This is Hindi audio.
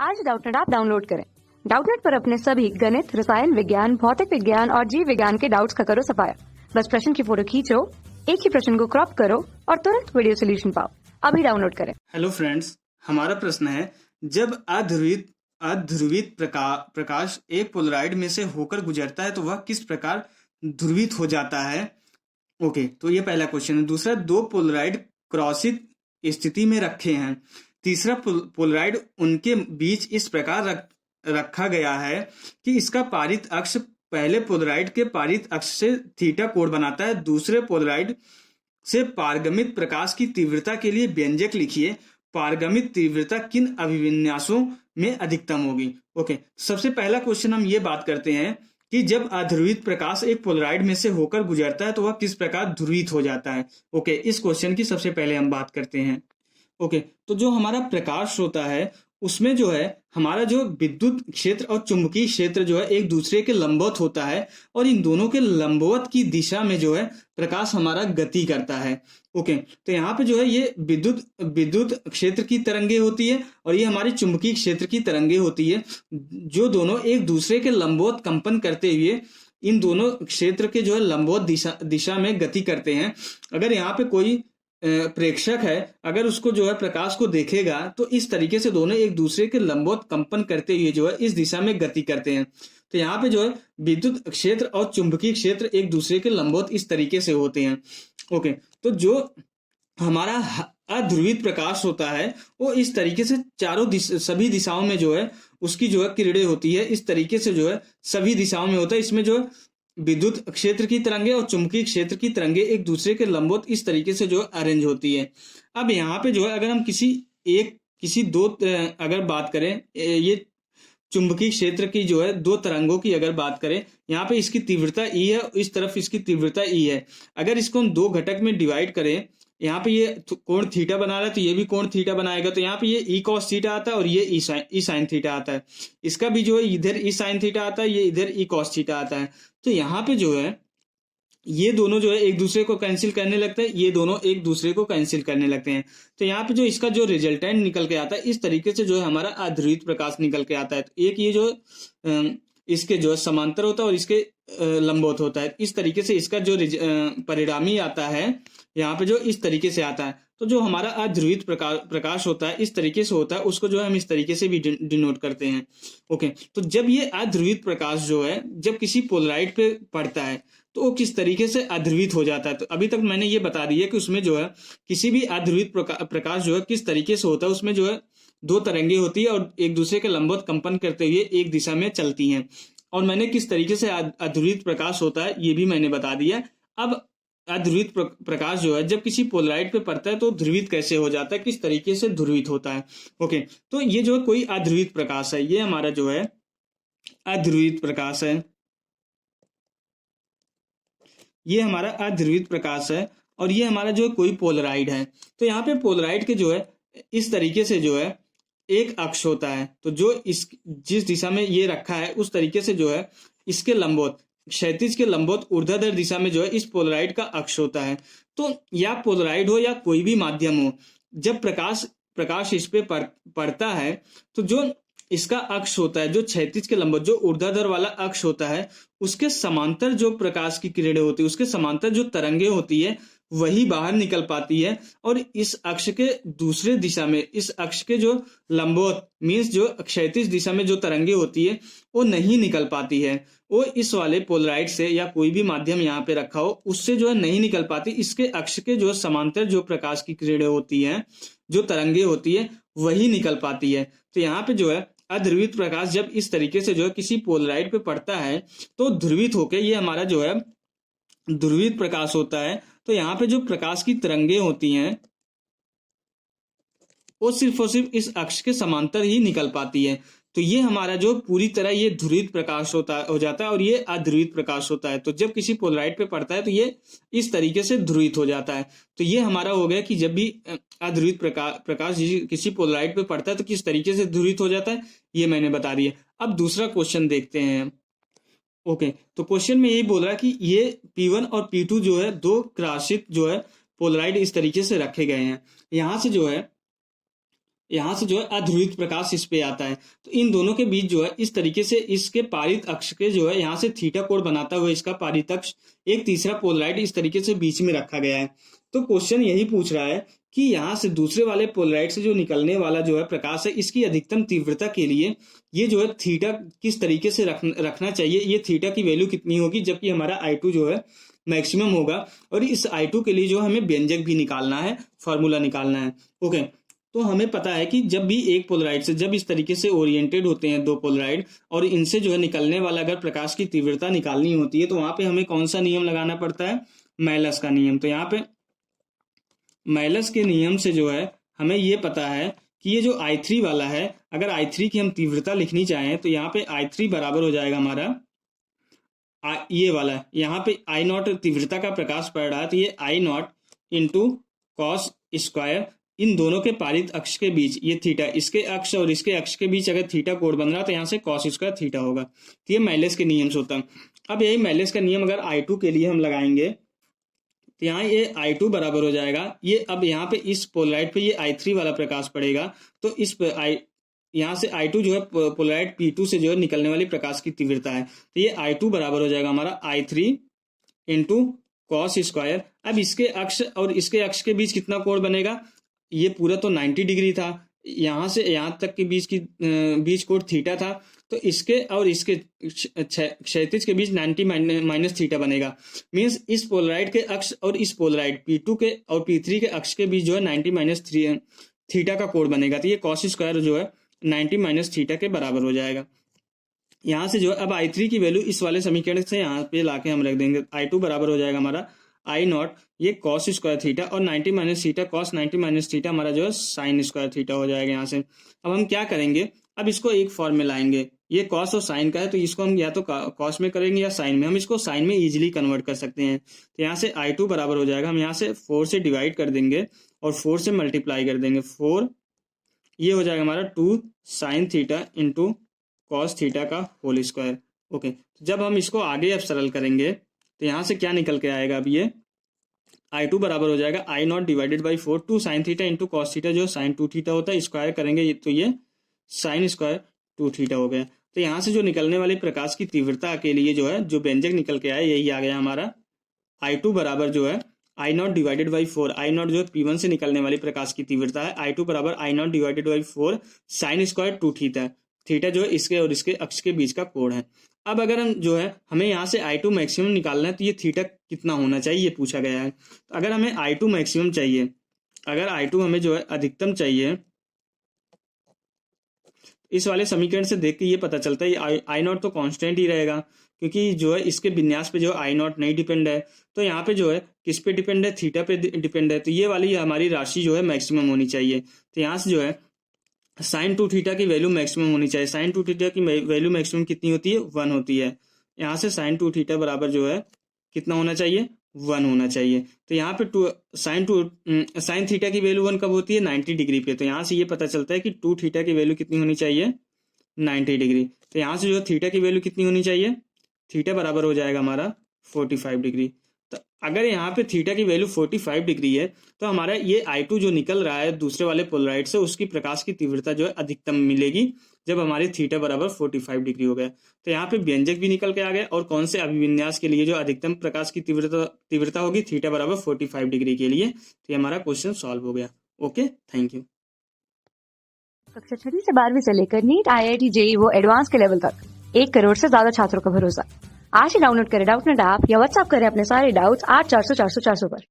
आज डाउटनेट ऐप डाउनलोड करें। डाउटनेट पर अपने सभी गणित, रसायन विज्ञान, भौतिक विज्ञान और जीव विज्ञान के डाउट्स का करो सफाया। बस प्रश्न की फोटो खींचो, एक ही प्रश्न को क्रॉप करो और तुरंत वीडियो सोल्यूशन पाओ। अभी डाउनलोड करें। हेलो फ्रेंड्स, हमारा प्रश्न है, जब अध्रुवित प्रकाश एक पोलराइड में से होकर गुजरता है तो वह किस प्रकार ध्रुवित हो जाता है। ओके, तो ये पहला क्वेश्चन है। दूसरा, दो पोलराइड क्रॉसित स्थिति में रखे हैं। तीसरा, पोलराइड उनके बीच इस प्रकार रखा गया है कि इसका पारित अक्ष पहले पोलराइड के पारित अक्ष से थीटा कोण बनाता है। दूसरे पोलराइड से पारगमित प्रकाश की तीव्रता के लिए व्यंजक लिखिए। पारगमित तीव्रता किन अभिविन्यासों में अधिकतम होगी। ओके, सबसे पहला क्वेश्चन हम ये बात करते हैं कि जब अध्रुवित प्रकाश एक पोलराइड में से होकर गुजरता है तो वह किस प्रकार ध्रुवित हो जाता है। ओके, इस क्वेश्चन की सबसे पहले हम बात करते हैं। ओके, तो जो हमारा प्रकाश होता है उसमें जो है हमारा जो विद्युत क्षेत्र और चुंबकीय क्षेत्र जो है एक दूसरे के लंबवत होता है और इन दोनों के लंबवत की दिशा में जो है प्रकाश हमारा गति करता है। ओके, तो यहाँ पे जो है ये विद्युत क्षेत्र की तरंगे होती है और ये हमारे चुंबकीय क्षेत्र की तरंगे होती है, जो दोनों एक दूसरे के लंबवत कंपन करते हुए इन दोनों क्षेत्र के जो है लंबवत दिशा में गति करते हैं। अगर यहाँ पे कोई प्रेक्षक है, अगर उसको जो है प्रकाश को देखेगा तो इस तरीके से दोनों एक दूसरे के लंबवत कंपन करते हुए जो है इस दिशा में गति करते हैं। तो यहाँ पे जो है विद्युत क्षेत्र और चुंबकीय क्षेत्र एक दूसरे के लंबवत इस तरीके से होते हैं। ओके, तो जो हमारा अध्रुवित प्रकाश होता है वो इस तरीके से सभी दिशाओं में जो है उसकी जो है किरणें होती है, इस तरीके से जो है सभी दिशाओं में होता है। इसमें जो है विद्युत क्षेत्र की तरंगे और चुंबकीय क्षेत्र की तरंगे एक दूसरे के लंबवत इस तरीके से जो अरेंज होती है। अब यहाँ पे जो है अगर हम अगर बात करें, ये चुंबकीय क्षेत्र की जो है दो तरंगों की अगर बात करें, यहाँ पे इसकी तीव्रता ई है, इस तरफ इसकी तीव्रता ई है। अगर इसको हम दो घटक में डिवाइड करें, यहाँ पे ये कोण थीटा बना रहा है तो ये भी कोण थीटा बनाएगा, तो यहाँ पे ये ई कॉस थीटा आता है और ये ई साइन थीटा आता है। इसका भी जो है इधर ई साइन थीटा आता है, ये इधर ई कॉस थीटा आता है। तो यहाँ पे जो है ये दोनों जो है एक दूसरे को कैंसिल करने लगते हैं, ये दोनों एक दूसरे को कैंसिल करने लगते हैं। तो यहाँ पे जो इसका जो रिजल्टेंट निकल के आता है इस तरीके से जो है हमारा अध्रुवित प्रकाश निकल के आता है। तो एक ये जो इसके जो समांतर होता है और इसके लंबवत होता है, इस तरीके से इसका जो परिणामी आता है यहाँ पे जो इस तरीके से आता है। तो जो हमारा अध्रुवित प्रकाश होता है इस तरीके से होता है, उसको जो है हम इस तरीके से भी डिनोट करते हैं। ओके, तो जब ये अध्रुवित प्रकाश जो है जब किसी पोलराइड पे पड़ता है तो वो किस तरीके से अध्रुवित हो जाता है। तो अभी तक मैंने ये बता दिया कि उसमें जो है किसी भी अध्रुवित प्रकाश जो है किस तरीके से होता है, उसमें जो है दो तरंगे होती है और एक दूसरे के लंबवत कंपन करते हुए एक दिशा में चलती हैं। और मैंने किस तरीके से अध्रुवित प्रकाश होता है ये भी मैंने बता दिया। अब अध्रुवित प्रकाश जो है जब किसी पोलराइड पे पड़ता है तो ध्रुवित कैसे हो जाता है, किस तरीके से ध्रुवित होता है। ओके, तो ये जो है कोई अध्रुवित प्रकाश है, ये हमारा जो है अध्रुवित प्रकाश है, ये हमारा अध्रुवित प्रकाश है और ये हमारा जो है कोई पोलराइड है। तो यहाँ पे पोलराइड के जो है इस तरीके से जो है एक अक्ष होता है, तो जो जिस दिशा में ये रखा है उस तरीके से जो है इसके लंबवत क्षैतिज के लंबवत ऊर्ध्वाधर दिशा में जो है इस पोलराइड का अक्ष होता है। तो या पोलराइड हो या कोई भी माध्यम हो, जब प्रकाश इस पे पड़ता है तो जो इसका अक्ष होता है, जो क्षैतिज के लंबवत जो ऊर्ध्वाधर वाला अक्ष होता है, उसके समांतर जो प्रकाश की किरणें होती है, उसके समांतर जो तरंगे होती है वही बाहर निकल पाती है और इस अक्ष के दूसरे दिशा में, इस अक्ष के जो लंबवत मीन्स जो क्षैतिज दिशा में जो तरंगे होती है वो नहीं निकल पाती है। वो इस वाले पोलराइड से या कोई भी माध्यम यहाँ पे रखा हो उससे जो है नहीं निकल पाती। इसके अक्ष के जो समांतर जो प्रकाश की किरणें होती है, जो तरंगे होती है वही निकल पाती है। तो यहाँ पे जो है अध्रुवित प्रकाश जब इस तरीके से जो है किसी पोलराइड पे पड़ता है तो ध्रुवित होके ये हमारा जो है ध्रुवित प्रकाश होता है। तो यहाँ पे जो प्रकाश की तरंगे होती हैं वो सिर्फ और सिर्फ इस अक्ष के समांतर ही निकल पाती है। तो ये हमारा जो पूरी तरह ये ध्रुवित प्रकाश हो जाता है और ये अध्रुवित प्रकाश होता है। तो जब किसी पोलराइड पे पड़ता है तो ये इस तरीके से ध्रुवित हो जाता है। तो ये हमारा हो गया कि जब भी अध्रुवित प्रकाश किसी पोलराइड पे पड़ता है तो किस तरीके से ध्रुवित हो जाता है, ये मैंने बता दिया। अब दूसरा क्वेश्चन देखते हैं। ओके, तो क्वेश्चन में यही बोल रहा है कि ये P1 और P2 जो है दो क्रॉसित जो है पोलराइड इस तरीके से रखे गए हैं। यहाँ से जो है यहाँ से जो है अध्रुवित प्रकाश इस पे आता है। तो इन दोनों के बीच जो है इस तरीके से इसके पारित अक्ष के जो है यहाँ से थीटा कोण बनाता हुआ इसका पारित अक्ष एक तीसरा पोलराइड इस तरीके से बीच में रखा गया है। तो क्वेश्चन यही पूछ रहा है कि यहाँ से दूसरे वाले पोलराइड से जो निकलने वाला जो है प्रकाश है, इसकी अधिकतम तीव्रता के लिए ये जो है थीटा किस तरीके से रखना चाहिए, ये थीटा की वैल्यू कितनी होगी, जबकि हमारा I2 जो है मैक्सिमम होगा। और इस I2 के लिए जो हमें व्यंजक भी निकालना है, फॉर्मूला निकालना है। ओके, तो हमें पता है कि जब भी एक पोलराइड से जब इस तरीके से ओरिएंटेड होते हैं दो पोलराइड और इनसे जो है निकलने वाला अगर प्रकाश की तीव्रता निकालनी होती है तो वहां पे हमें कौन सा नियम लगाना पड़ता है, मैलस का नियम। तो यहाँ पे मैलस के नियम से जो है हमें ये पता है कि ये जो I3 वाला है, अगर I3 की हम तीव्रता लिखनी चाहें तो यहाँ पे I3 बराबर हो जाएगा हमारा ये वाला है, यहाँ पे I0 तीव्रता का प्रकाश पड़ रहा है तो ये I0 इंटू कॉस स्क्वायर इन दोनों के पारित अक्ष के बीच ये थीटा, इसके अक्ष और इसके अक्ष के बीच अगर थीटा कोण बन रहा तो यहाँ से कॉस स्क्वायर थीटा होगा। तो ये मैलस के नियम से होता है। अब यही मैलस का नियम अगर I2 के लिए हम लगाएंगे तो यहाँ ये I2 बराबर हो जाएगा, ये अब यहाँ पे इस पोलराइड पे ये I3 वाला प्रकाश पड़ेगा तो इस यहाँ से I2 जो है पोलराइड P2 से जो है निकलने वाली प्रकाश की तीव्रता है। तो ये I2 बराबर हो जाएगा हमारा I3 इंटू कॉस स्क्वायर। अब इसके अक्ष और इसके अक्ष के बीच कितना कोण बनेगा, ये पूरा तो 90 डिग्री था, यहाँ से यहाँ तक के बीच कोण थीटा था, तो इसके और इसके क्षैतिज के बीच 90 माइनस थीटा बनेगा। मीन्स इस पोलराइड के अक्ष और इस पोलराइड P2 के और P3 के अक्ष के बीच जो है 90 माइनस थीटा का कोण बनेगा। तो ये कॉस स्क्वायर जो है 90 माइनस थीटा के बराबर हो जाएगा। यहाँ से जो है अब I3 की वैल्यू इस वाले समीकरण से यहाँ पे लाके हम रख देंगे। I2 बराबर हो जाएगा हमारा I0 ये कॉस स्क्वायर थीटा और 90 minus theta cos 90 minus theta हमारा जो है साइन स्क्वायर थीटा हो जाएगा। यहाँ से अब हम क्या करेंगे, अब इसको एक फॉर्म में लाएंगे। ये कॉस और साइन का है तो इसको हम या तो कॉस में करेंगे या साइन में, हम इसको साइन में इजीली कन्वर्ट कर सकते हैं। तो यहाँ से I2 बराबर हो जाएगा, हम यहाँ से 4 से डिवाइड कर देंगे और 4 से मल्टीप्लाई कर देंगे। 4 ये हो जाएगा हमारा 2 sine theta into cos theta का होल स्क्वायर। ओके, जब हम इसको आगे अब सरल करेंगे तो यहाँ से क्या निकल के आएगा, अब ये I2 बराबर हो जाएगा I0 divided by 4 2 sine theta into cos theta जो साइन 2 थीटा होता है, स्क्वायर करेंगे तो ये साइन स्क्वायर 2 थीटा हो गया। तो यहाँ से जो निकलने वाली प्रकाश की तीव्रता के लिए जो है जो व्यंजक निकल के आया यही आ गया हमारा I2 बराबर जो है I0 डिवाइडेड बाई 4। I0 जो है P1 से निकलने वाली प्रकाश की तीव्रता है, I2 बराबर I0 divided by 4 sine square 2 theta. Theta जो है इसके और इसके अक्ष के बीच का कोण है। अब अगर हम जो है हमें यहाँ से I2 मैक्सिमम निकालना है तो ये थीटा कितना होना चाहिए ये पूछा गया है। तो अगर हमें I2 मैक्सिमम चाहिए, अगर I2 हमें जो है अधिकतम चाहिए, इस वाले समीकरण से देख के ये पता चलता है I0 तो कांस्टेंट ही रहेगा क्योंकि जो है इसके विन्यास पे जो I0 नहीं डिपेंड है। तो यहाँ पे जो है किस पे डिपेंड है, थीटा पे डिपेंड है। तो ये वाली हमारी राशि जो है मैक्सिमम होनी चाहिए। तो यहाँ से जो है साइन 2 थीटा की वैल्यू मैक्सिमम होनी चाहिए। साइन 2 थीटा की वैल्यू मैक्सिमम कितनी होती है, 1 होती है। यहाँ से साइन 2 थीटा बराबर जो है कितना होना चाहिए, 1 होना चाहिए। तो यहाँ पे साइन थीटा की वैल्यू 1 कब होती है, 90 डिग्री पे। तो यहाँ से ये पता चलता है कि 2 थीटा की वैल्यू कितनी होनी चाहिए, 90 डिग्री। तो यहाँ से जो है थीटा की वैल्यू कितनी होनी चाहिए, थीटा बराबर हो जाएगा हमारा 45 डिग्री। तो अगर यहाँ पे थीटा की वैल्यू 45 डिग्री है तो हमारा ये I2 जो निकल रहा है दूसरे वाले पोलराइड से उसकी प्रकाश की तीव्रता जो है अधिकतम मिलेगी जब हमारी थीटा बराबर 45 डिग्री हो गया। तो यहाँ पे व्यंजक भी निकल के आ गया और कौन से अभिविन्यास के लिए जो अधिकतम प्रकाश की तीव्रता होगी थीटा बराबर 45 डिग्री के लिए। तो ये हमारा क्वेश्चन सॉल्व हो गया। Okay, thank you. कक्षा 6वीं से 12वीं से लेकर नीट, IIT, JEE वो एडवांस के लेवल तक 1 करोड़ से ज्यादा छात्रों का भरोसा। आज ही डाउनलोड करें डाउटनेट ऐप या व्हाट्सएप करें अपने सारे डाउट्स 8400 400 400 पर।